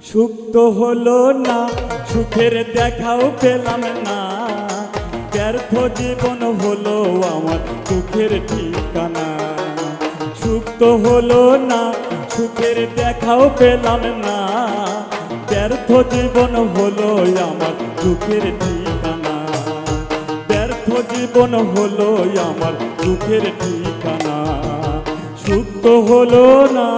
সুখ তো হলো না, সুখের দেখাও পেলাম না, ব্যর্থ জীবন হলো আমার দুঃখের ঠিকানা। সুখ তো হলো না, সুখের দেখাও পেলাম না, ব্যর্থ জীবন হলো আমার দুঃখের ঠিকানা। ব্যর্থ জীবন হলো আমার দুঃখের ঠিকানা। সুখ তো হলো না।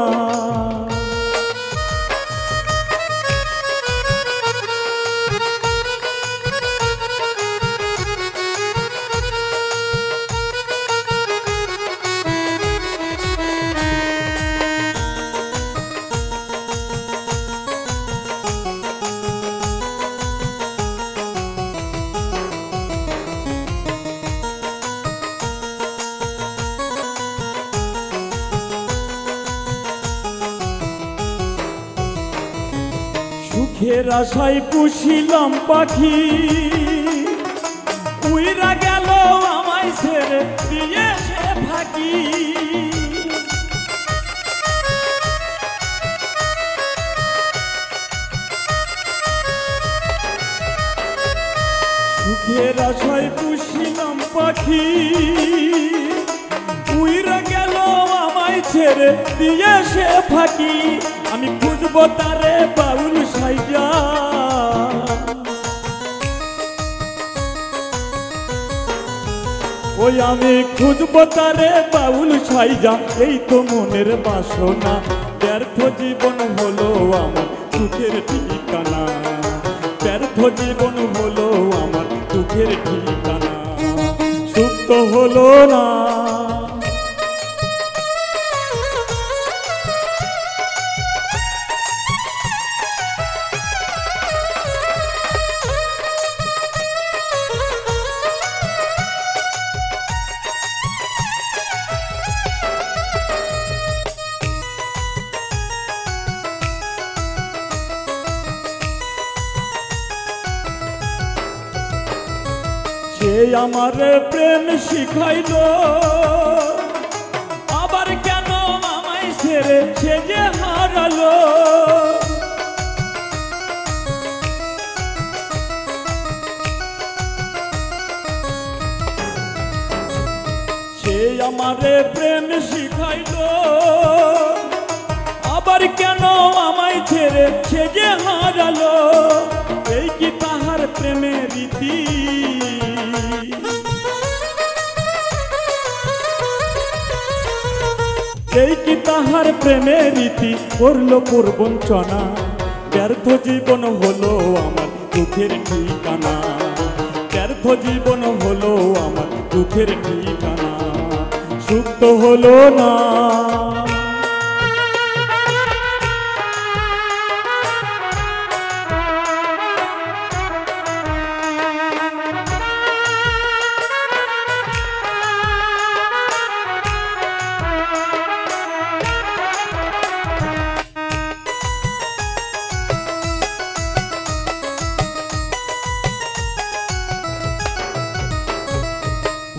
সুখের আশায় পুষিলাম পাখি, উইরা গেল আমায় ছেড়ে দিয়ে সে ফাঁকি। সুখের আশায় পুষিলাম পাখি, উইরা গেল আমায় ছেড়ে দিয়ে সে ফাঁকি। আমি খুঁজবো তারে বাউল সাইজা, ওই আমি খুঁজবো তারে বাউল সাইজা। এই তো মনের বাসনা, ব্যর্থ জীবন হলো আমার সুখের ঠিকানা। ব্যর্থ জীবন হলো আমার দুঃখের ঠিকানা। সুখ তো হলো না। সে আমার প্রেম শিখাইলো, আবার কেন আমায় ছেড়ে সে যে হারালো। সে আমার প্রেম শিখাইলো, আবার কেন আমায় ছেড়ে সে যে হারালো। এই কি তাহার প্রেমের রীতি, এই কি তাহার প্রেমের রীতি। করলো প্রবঞ্চনা, ব্যর্থ জীবন হলো আমার দুঃখের ঠিকানা। ব্যর্থ জীবন হলো আমার দুঃখের ঠিকানা। সুখ তো হলো না।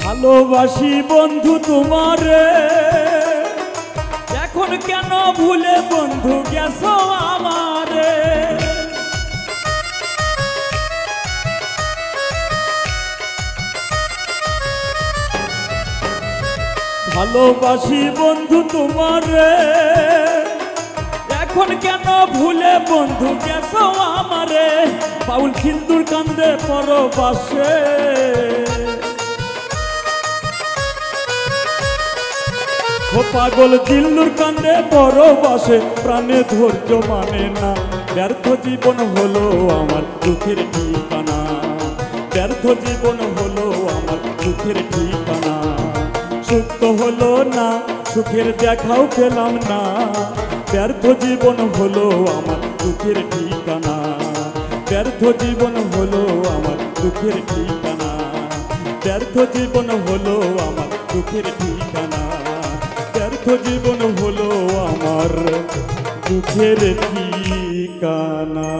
ভালোবাসি বন্ধু তোমারে, এখন কেন ভুলে বন্ধু গেছো আমারে। ভালোবাসি বন্ধু তোমারে, এখন কেন ভুলে বন্ধু গেছো আমারে। বাউল সিন্দুর কান্দে পরবাসে, ও পাগল দিল্লুর কান্দে পরবাসে। প্রাণে ধৈর্য মানে না, ব্যর্থ জীবন হলো আমার দুঃখের ঠিকানা। ব্যর্থ জীবন হলো আমার দুঃখের ঠিকানা। সুখ তো হলো না, সুখের দেখাও পেলাম না, ব্যর্থ জীবন হলো আমার দুঃখের ঠিকানা। ব্যর্থ জীবন হলো আমার দুঃখের ঠিকানা। ব্যর্থ জীবন হলো আমার দুঃখের ঠিকানা। ব্যর্থ জীবন হলো আমার দুঃখের ঠিকানা।